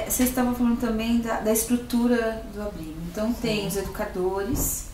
Vocês estavam falando também da estrutura do abrigo. Então tem os educadores,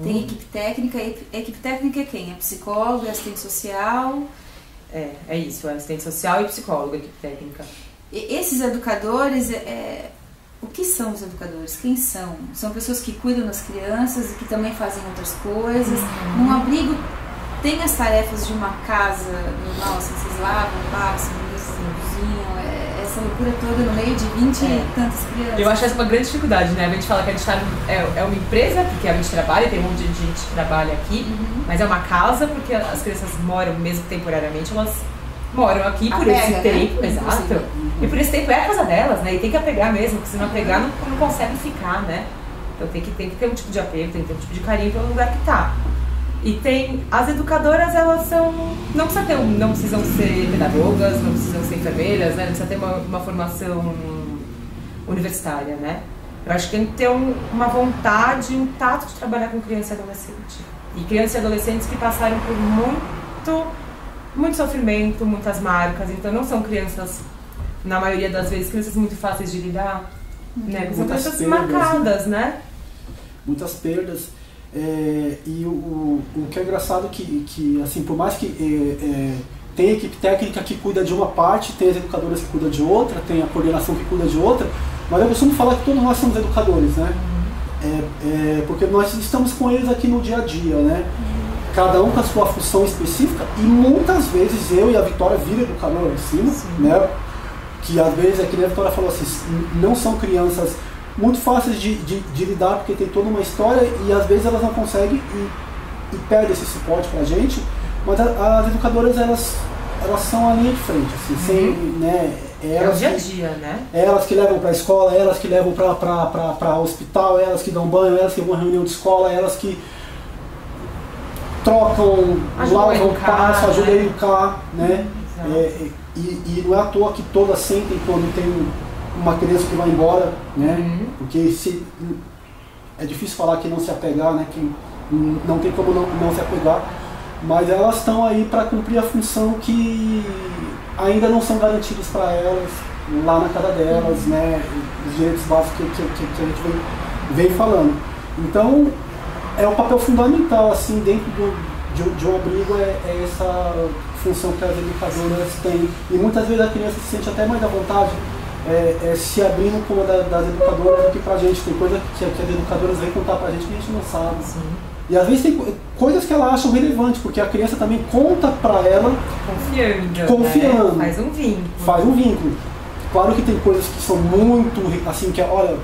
tem equipe técnica. Equipe técnica é quem? É psicólogo, é assistente social? É isso, é assistente social e psicólogo, equipe técnica. E esses educadores, o que são os educadores? Quem são? São pessoas que cuidam das crianças e que também fazem outras coisas. Num abrigo tem as tarefas de uma casa normal, assim, vocês lavam, passam, cozinham, essa loucura toda no meio de 20 e tantas crianças. Eu acho essa uma grande dificuldade, né? A gente fala que a gente é uma empresa, porque a gente trabalha, tem um monte de gente que trabalha aqui, mas é uma casa, porque as crianças moram, mesmo temporariamente, elas moram aqui por esse tempo, exato. E por esse tempo é a casa delas, né? E tem que apegar mesmo, porque se não apegar não consegue ficar, né? Então tem que ter um tipo de apego, tem que ter um tipo de carinho pelo lugar que tá. E tem as educadoras, elas não precisam ser pedagogas, não precisam ser enfermeiras, né? Não precisa ter uma formação universitária, né? Eu acho que tem que ter uma vontade, um tato de trabalhar com criança e adolescente. E crianças e adolescentes que passaram por muito sofrimento, muitas marcas, então não são crianças, na maioria das vezes, crianças muito fáceis de lidar, né? São crianças marcadas, né? Muitas perdas. E o que é engraçado que assim, por mais que tem a equipe técnica que cuida de uma parte, tem as educadoras que cuidam de outra, tem a coordenação que cuida de outra, mas eu costumo falar que todos nós somos educadores, né? Porque nós estamos com eles aqui no dia a dia, né? Cada um com a sua função específica, e muitas vezes eu e a Vitória vira educador em cima, né? Que às vezes, é que a Vitória falou assim, não são crianças muito fáceis de lidar, porque tem toda uma história e às vezes elas não conseguem e perdem esse suporte pra gente, mas as educadoras, elas são a linha de frente, assim, sem, né, elas, é o dia a dia, né? Elas que levam pra escola, elas que levam pra hospital, elas que dão banho, elas que vão à reunião de escola, elas que trocam, lavam, passam, ajudam a educar, né? E não é à toa que todas sentem quando tem uma criança que vai embora, né? Porque é difícil falar que não se apegar, né? Que não tem como não se apegar, mas elas estão aí para cumprir a função que ainda não são garantidos para elas lá na casa delas, né? Os direitos básicos que a gente vem falando. Então é um papel fundamental, assim, dentro de um abrigo, é essa função que as educadoras têm, e muitas vezes a criança se sente até mais à vontade se abrindo com uma das educadoras do que pra gente. Tem coisa que as educadoras vêm contar pra gente que a gente não sabe. E às vezes tem coisas que ela acham relevantes, porque a criança também conta pra ela confiando. Né? Faz um vínculo. Claro que tem coisas que são muito, assim, que olha,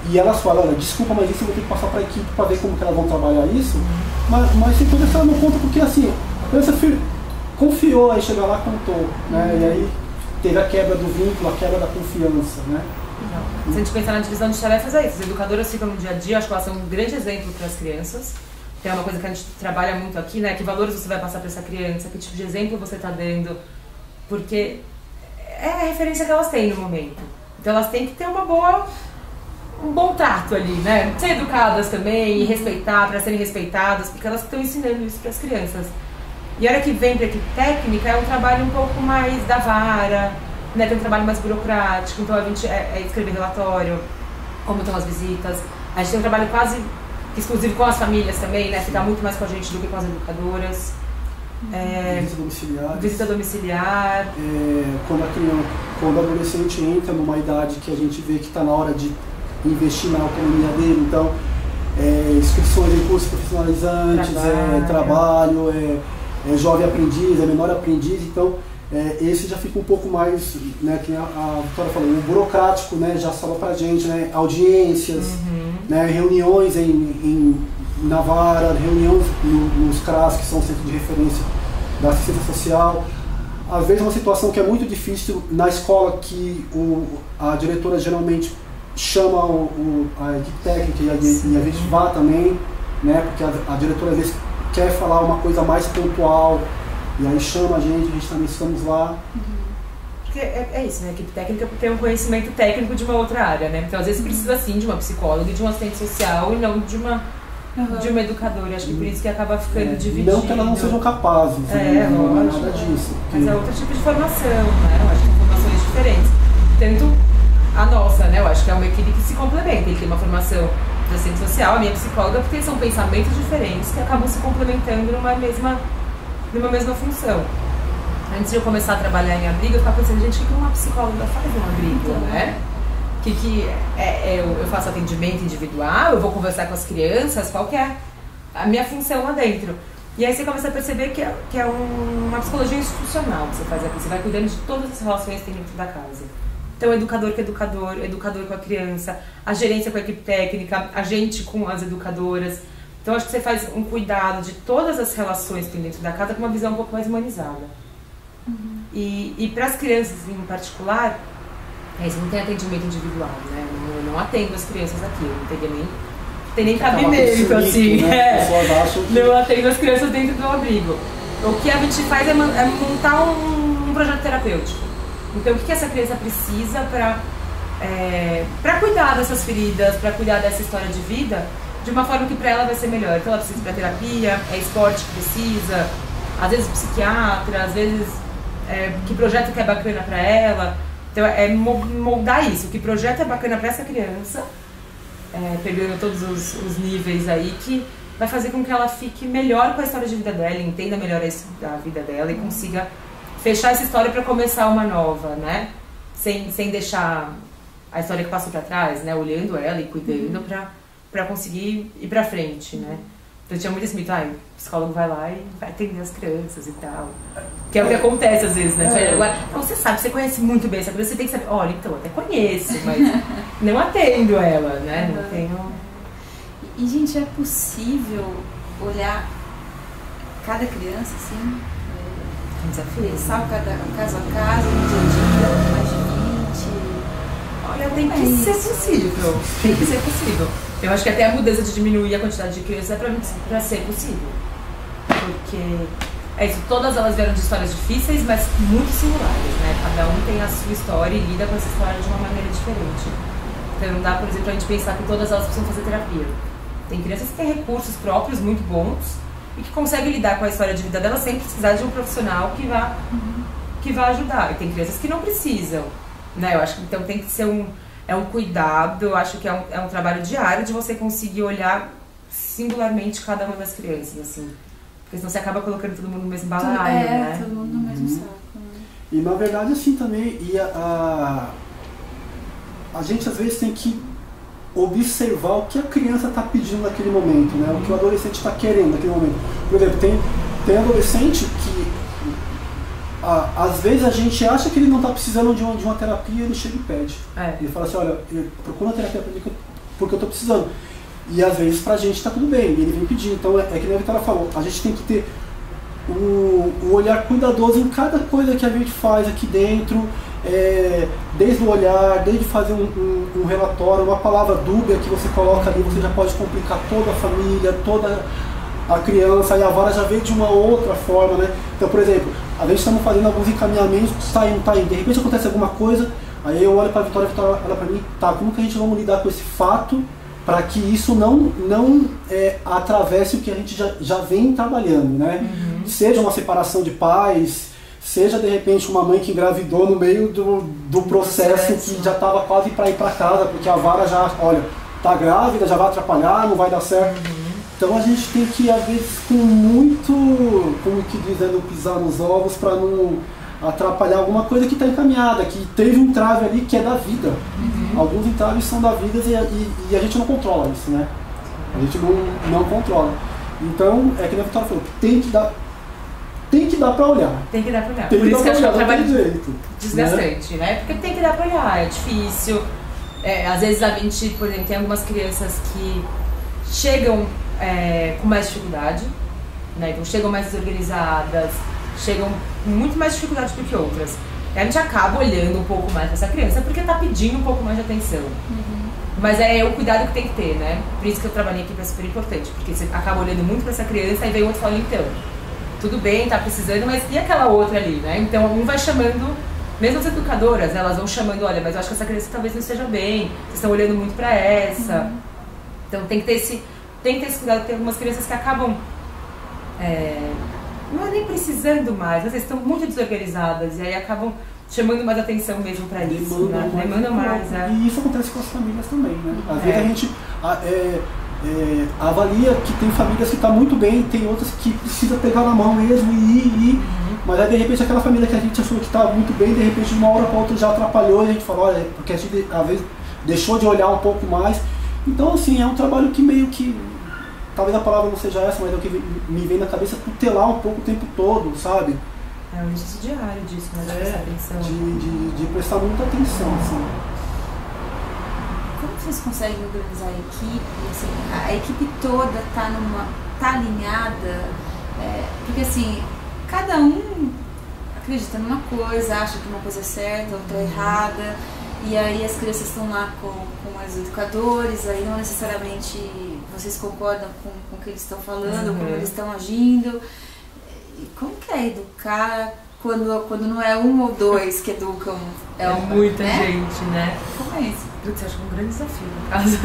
e elas falam, olha, desculpa, mas isso eu vou ter que passar pra equipe pra ver como que elas vão trabalhar isso. Mas tem coisas que ela não conta, porque assim, a criança confiou, aí chega lá e contou, né? E aí teve a quebra do vínculo, a quebra da confiança, né? Se a gente pensar na divisão de tarefas, é isso. As educadoras ficam no dia a dia, acho que elas são um grande exemplo para as crianças. Que é uma coisa que a gente trabalha muito aqui, né? Que valores você vai passar para essa criança, que tipo de exemplo você está dando, porque é a referência que elas têm no momento. Então elas têm que ter um bom trato ali, né? Ser educadas também e respeitar, para serem respeitadas, porque elas estão ensinando isso para as crianças. E a hora que vem para a equipe técnica, é um trabalho um pouco mais da vara, né? Tem um trabalho mais burocrático, então a gente escrever relatório, como estão as visitas. A gente tem um trabalho quase exclusivo com as famílias também, né? Ficar muito mais com a gente do que com as educadoras. Visita domiciliar. Quando o adolescente entra numa idade que a gente vê que está na hora de investir na autonomia dele, então inscrições em cursos profissionalizantes, trabalho, jovem aprendiz, menor aprendiz, então esse já fica um pouco mais, né, que a Vitória falou, o burocrático, né, já sobra pra gente, né, audiências, né, reuniões na vara, reuniões nos CRAS, que são centros de referência da assistência social. Às vezes uma situação que é muito difícil na escola, que a diretora geralmente chama a equipe técnica e a gente vá também, né, porque a diretora às vezes quer falar uma coisa mais pontual, e aí chama a gente também estamos lá. Porque é isso, né? A equipe técnica tem um conhecimento técnico de uma outra área, né? Então às vezes precisa sim de uma psicóloga e de um assistente social, e não de uma educadora. Acho que por isso que acaba ficando dividido. Não que elas não sejam capazes, não é nada disso. Mas é outro tipo de formação, né? Eu acho que são formações diferentes. Tanto a nossa, que é uma equipe que se complementa. Ele tem uma formação de assistente social, a minha psicóloga, porque são pensamentos diferentes que acabam se complementando numa mesma função. Antes de eu começar a trabalhar em abrigo, eu ficava pensando, gente, o que uma psicóloga faz em um abrigo, né? Eu faço atendimento individual, eu vou conversar com as crianças, qual que é a minha função lá dentro? E aí você começa a perceber que é uma psicologia institucional que você faz aqui. Você vai cuidando de todas as relações que tem dentro da casa. Então, educador com educador com a criança, a gerência com a equipe técnica, a gente com as educadoras. Então, acho que você faz um cuidado de todas as relações que tem dentro da casa com uma visão um pouco mais humanizada. Uhum. E para as crianças em particular, você não tem atendimento individual, né? Eu não atendo as crianças aqui, eu não tem nem cabimento, assim. Né? Não atendo as crianças dentro do abrigo. O que a gente faz é montar um projeto terapêutico. Então, o que essa criança precisa para cuidar dessas feridas, para cuidar dessa história de vida, de uma forma que para ela vai ser melhor. Então, ela precisa ir para terapia, é esporte que precisa, às vezes psiquiatra, às vezes que projeto que é bacana para ela. Então, é moldar isso. Que projeto é bacana para essa criança, pegando todos os níveis aí, que vai fazer com que ela fique melhor com a história de vida dela, entenda melhor a vida dela e consiga fechar essa história para começar uma nova, né? Sem deixar a história que passou para trás, né? Olhando ela e cuidando para conseguir ir para frente, né? Então tinha muito esse mito, o psicólogo vai lá e vai atender as crianças e tal. Que é o que acontece às vezes, né? Então, você sabe, você conhece muito bem essa criança, você tem que saber, olha, então, até conheço, mas não atendo ela, né? Não tenho... E, gente, é possível olhar cada criança, assim, pensar caso a caso, no dia a dia, mais de 20... Olha, tem que ser possível. Tem que ser possível. Eu acho que até a mudança de diminuir a quantidade de crianças é pra ser possível. Porque é isso, todas elas vieram de histórias difíceis, mas muito similares, né? Cada um tem a sua história e lida com essa história de uma maneira diferente. Então não dá, por exemplo, a gente pensar que todas elas precisam fazer terapia. Tem crianças que têm recursos próprios muito bons e que conseguem lidar com a história de vida dela sem precisar de um profissional que vá ajudar. E tem crianças que não precisam, né? Eu acho que então tem que ser um cuidado, eu acho que é um trabalho diário de você conseguir olhar singularmente cada uma das crianças, assim. Porque senão você acaba colocando todo mundo no mesmo balaio, né? Todo mundo no mesmo saco. Né? E na verdade assim também, a gente às vezes tem que observar o que a criança está pedindo naquele momento, né? O que o adolescente está querendo naquele momento. Por exemplo, tem adolescente que às vezes a gente acha que ele não está precisando de uma terapia, ele chega e pede. Ele fala assim, olha, procura uma terapia para mim porque eu estou precisando. E às vezes pra gente está tudo bem, ele vem pedir. Então é que nem a Vitória falou, a gente tem que ter o olhar cuidadoso em cada coisa que a gente faz aqui dentro, desde o olhar, desde fazer um relatório, uma palavra dúbia que você coloca ali, você já pode complicar toda a família, toda a criança, e a vara já veio de uma outra forma, né? Então, por exemplo, a gente estamos fazendo alguns encaminhamentos, tá indo, de repente acontece alguma coisa, aí eu olho para a Vitória olha para mim, tá, como que a gente vai lidar com esse fato para que isso não atravesse o que a gente já vem trabalhando, né? Seja uma separação de pais, seja de repente uma mãe que engravidou no meio do processo que já estava quase para ir para casa, porque a vara já, olha, tá grávida, já vai atrapalhar, não vai dar certo. Então a gente tem que, às vezes, com muito, como que diz, não pisar nos ovos para não atrapalhar alguma coisa que está encaminhada, que teve um trave ali que é da vida. Alguns entraves são da vida e a gente não controla isso, né? A gente não controla. Então, é que a Vitória falou, tem que dar para olhar. Tem que dar para olhar. Por isso que eu acho que é um trabalho desgastante, né? Porque tem que dar para olhar, é difícil. Às vezes a gente, por exemplo, tem algumas crianças que chegam com mais dificuldade, né? Então chegam mais desorganizadas, chegam com muito mais dificuldade do que outras. E a gente acaba olhando um pouco mais para essa criança porque está pedindo um pouco mais de atenção. Mas é o cuidado que tem que ter, né? Por isso que eu trabalhei aqui, é super importante, porque você acaba olhando muito para essa criança e vem outro falando, então, tudo bem, tá precisando, mas e aquela outra ali, né? Então um vai chamando, mesmo as educadoras, elas vão chamando, olha, mas eu acho que essa criança talvez não esteja bem, vocês estão olhando muito para essa. Então tem que ter esse cuidado, tem algumas crianças que acabam não é nem precisando mais, mas estão muito desorganizadas e aí acabam chamando mais atenção mesmo para isso, né? Demanda mais, né? E isso acontece com as famílias também, né? Às vezes a gente avalia que tem famílias que estão muito bem, tem outras que precisa pegar na mão mesmo e ir. Mas aí de repente aquela família que a gente achou que estava muito bem, de repente de uma hora para outra já atrapalhou e a gente fala, olha, porque a gente às vezes deixou de olhar um pouco mais. Então assim, é um trabalho que meio que, talvez a palavra não seja essa, mas é o que me vem na cabeça, tutelar um pouco o tempo todo, sabe? É um exercício diário disso, né? De prestar atenção. De prestar muita atenção, assim. Como vocês conseguem organizar a equipe? Assim, a equipe toda tá alinhada? Porque assim, cada um acredita numa coisa, acha que uma coisa é certa, outra é errada, e aí as crianças estão lá com os educadores, aí não necessariamente vocês concordam com o que eles estão falando, como eles estão agindo. E como que é educar quando não é um ou dois que educam? Muita gente, né? Como é isso? Putz, eu acho que é um grande desafio no caso.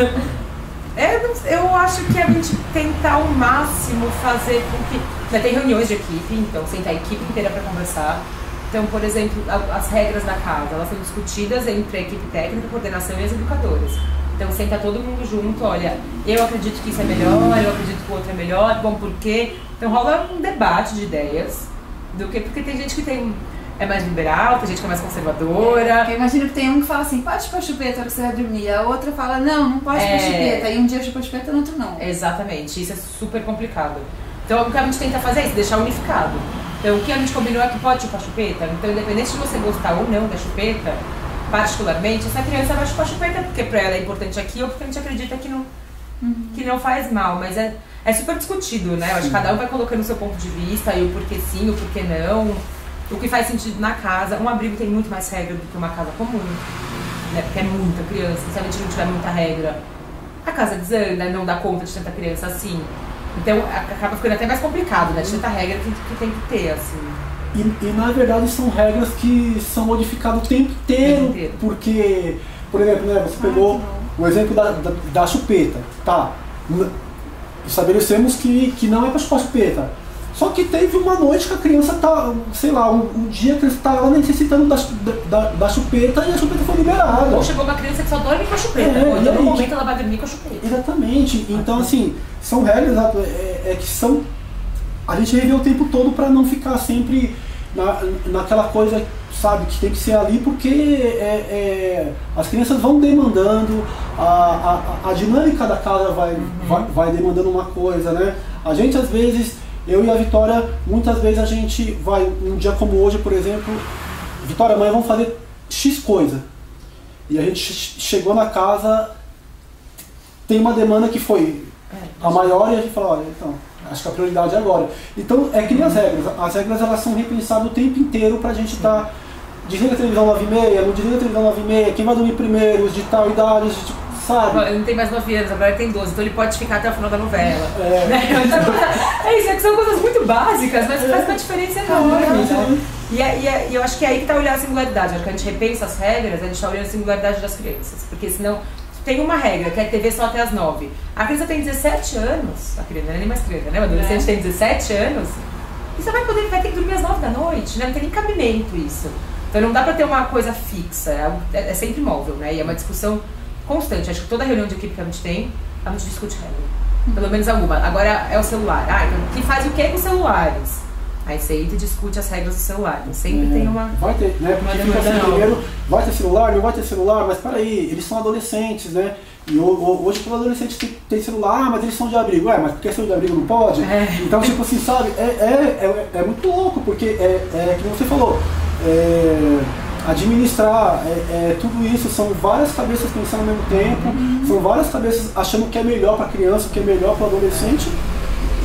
Eu acho que a gente tentar ao máximo fazer com que... Já tem reuniões de equipe, então sentar a equipe inteira para conversar. Então, por exemplo, as regras da casa, elas são discutidas entre a equipe técnica, a coordenação e as educadoras. Então, senta todo mundo junto, olha, eu acredito que isso é melhor, eu acredito que o outro é melhor, bom, por quê? Então rola um debate de ideias, porque tem gente que é mais liberal, tem gente que é mais conservadora. Eu imagino que tem um que fala assim, pode chupar chupeta quando você vai dormir, a outra fala, não pode chupar chupeta, e um dia chupa chupeta, no outro não. Exatamente, isso é super complicado. Então o que a gente tenta fazer é isso, deixar unificado. Então o que a gente combinou é que pode chupar chupeta, então independente de você gostar ou não da chupeta, particularmente, essa criança vai chupar chupeta porque para ela é importante aqui ou porque a gente acredita que não faz mal, mas é super discutido, né? Eu acho que cada um vai colocando o seu ponto de vista e o porquê sim, o porquê não, o que faz sentido na casa. Um abrigo tem muito mais regra do que uma casa comum, né? Porque é muita criança, se a gente não tiver muita regra, a casa desanda, não dá conta de tanta criança assim. Então acaba ficando até mais complicado, né? De tanta regra que tem que ter, assim. E na verdade são regras que são modificadas o tempo inteiro, porque, por exemplo, né, você pegou o exemplo da chupeta, tá? Estabelecemos que não é para chupar chupeta. Só que teve uma noite que a criança tá, sei lá, um dia que ele estava necessitando da chupeta e a chupeta foi liberada. Ou chegou uma criança que só dorme com a chupeta, ou em algum momento ela vai dormir com a chupeta. Exatamente. Então assim, são regras que são... A gente revê o tempo todo para não ficar sempre naquela coisa, sabe, que tem que ser ali, porque as crianças vão demandando, a dinâmica da casa vai demandando uma coisa, né? A gente às vezes, eu e a Vitória, muitas vezes a gente vai, um dia como hoje, por exemplo, Vitória, amanhã vamos fazer X coisa. E a gente chegou na casa, tem uma demanda que foi a maior e a gente fala, olha, então... Acho que a prioridade é agora. Então, é que nem as regras. As regras elas são repensadas o tempo inteiro pra gente estar... Desliga a televisão 9h30, não desliga a televisão 9h30, quem vai dormir primeiro, os de tal idade, sabe? Ele não tem mais 9 anos, agora ele tem 12, então ele pode ficar até o final da novela. Isso é que são coisas muito básicas, mas faz uma diferença enorme. E eu acho que é aí que tá olhando a singularidade. Acho que a gente repensa as regras, a gente tá olhando a singularidade das crianças. Porque senão... Tem uma regra, que é TV só até as 9. A criança tem 17 anos, a criança não é nem mais criança, né? O adolescente tem 17 anos, e você vai ter que dormir às 9 da noite, né? Não tem nem cabimento isso. Então não dá pra ter uma coisa fixa, é sempre móvel, né? E é uma discussão constante. Acho que toda reunião de equipe que a gente discute regra. Pelo menos alguma. Agora é o celular. Então, que faz o que com os celulares? Aí você entra e discute as regras do celular. Sempre tem uma... Vai ter, né? Porque fica assim, primeiro, vai ter celular, não vai ter celular, mas peraí, eles são adolescentes, né? E hoje todo adolescente tem celular, mas eles são de abrigo. Mas porque são de abrigo não pode? Então, tipo assim, sabe, é muito louco, porque como você falou, administrar tudo isso, são várias cabeças pensando ao mesmo tempo, são várias cabeças achando que é melhor para a criança, que é melhor para o adolescente.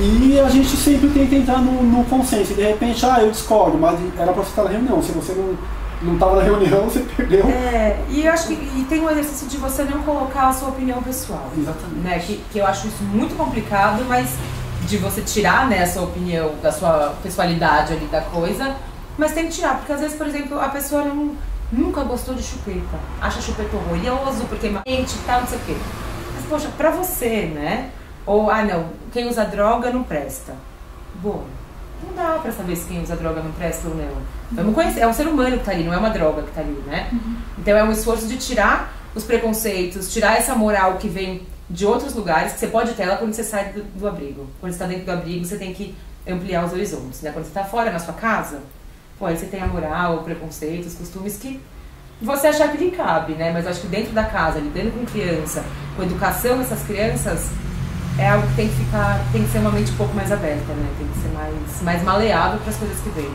E a gente sempre tenta entrar no consenso. E de repente, eu discordo, mas era para você estar na reunião. Se você não estava na reunião, você perdeu. E eu acho que tem um exercício de você não colocar a sua opinião pessoal. Exatamente. Né? Que eu acho isso muito complicado, mas de você tirar, né, a sua opinião, da sua pessoalidade ali da coisa, mas tem que tirar, porque às vezes, por exemplo, a pessoa nunca gostou de chupeta, acha chupeta horroroso, porque é quente e tal, não sei o quê. Mas, poxa, pra você, né? Ou, não, quem usa droga não presta. Bom, não dá pra saber se quem usa droga não presta ou não. Vamos conhecer, é um ser humano que tá ali, não é uma droga que tá ali, né? Então é um esforço de tirar os preconceitos, tirar essa moral que vem de outros lugares, que você pode ter ela quando você sai do abrigo. Quando você tá dentro do abrigo, você tem que ampliar os horizontes, né? Quando você tá fora na sua casa, pô, aí você tem a moral, o preconceito, os costumes que você achar que lhe cabe, né? Mas eu acho que dentro da casa, lidando com criança, com a educação dessas crianças, é algo que tem que ser uma mente um pouco mais aberta, né? Tem que ser mais maleável para as coisas que vêm.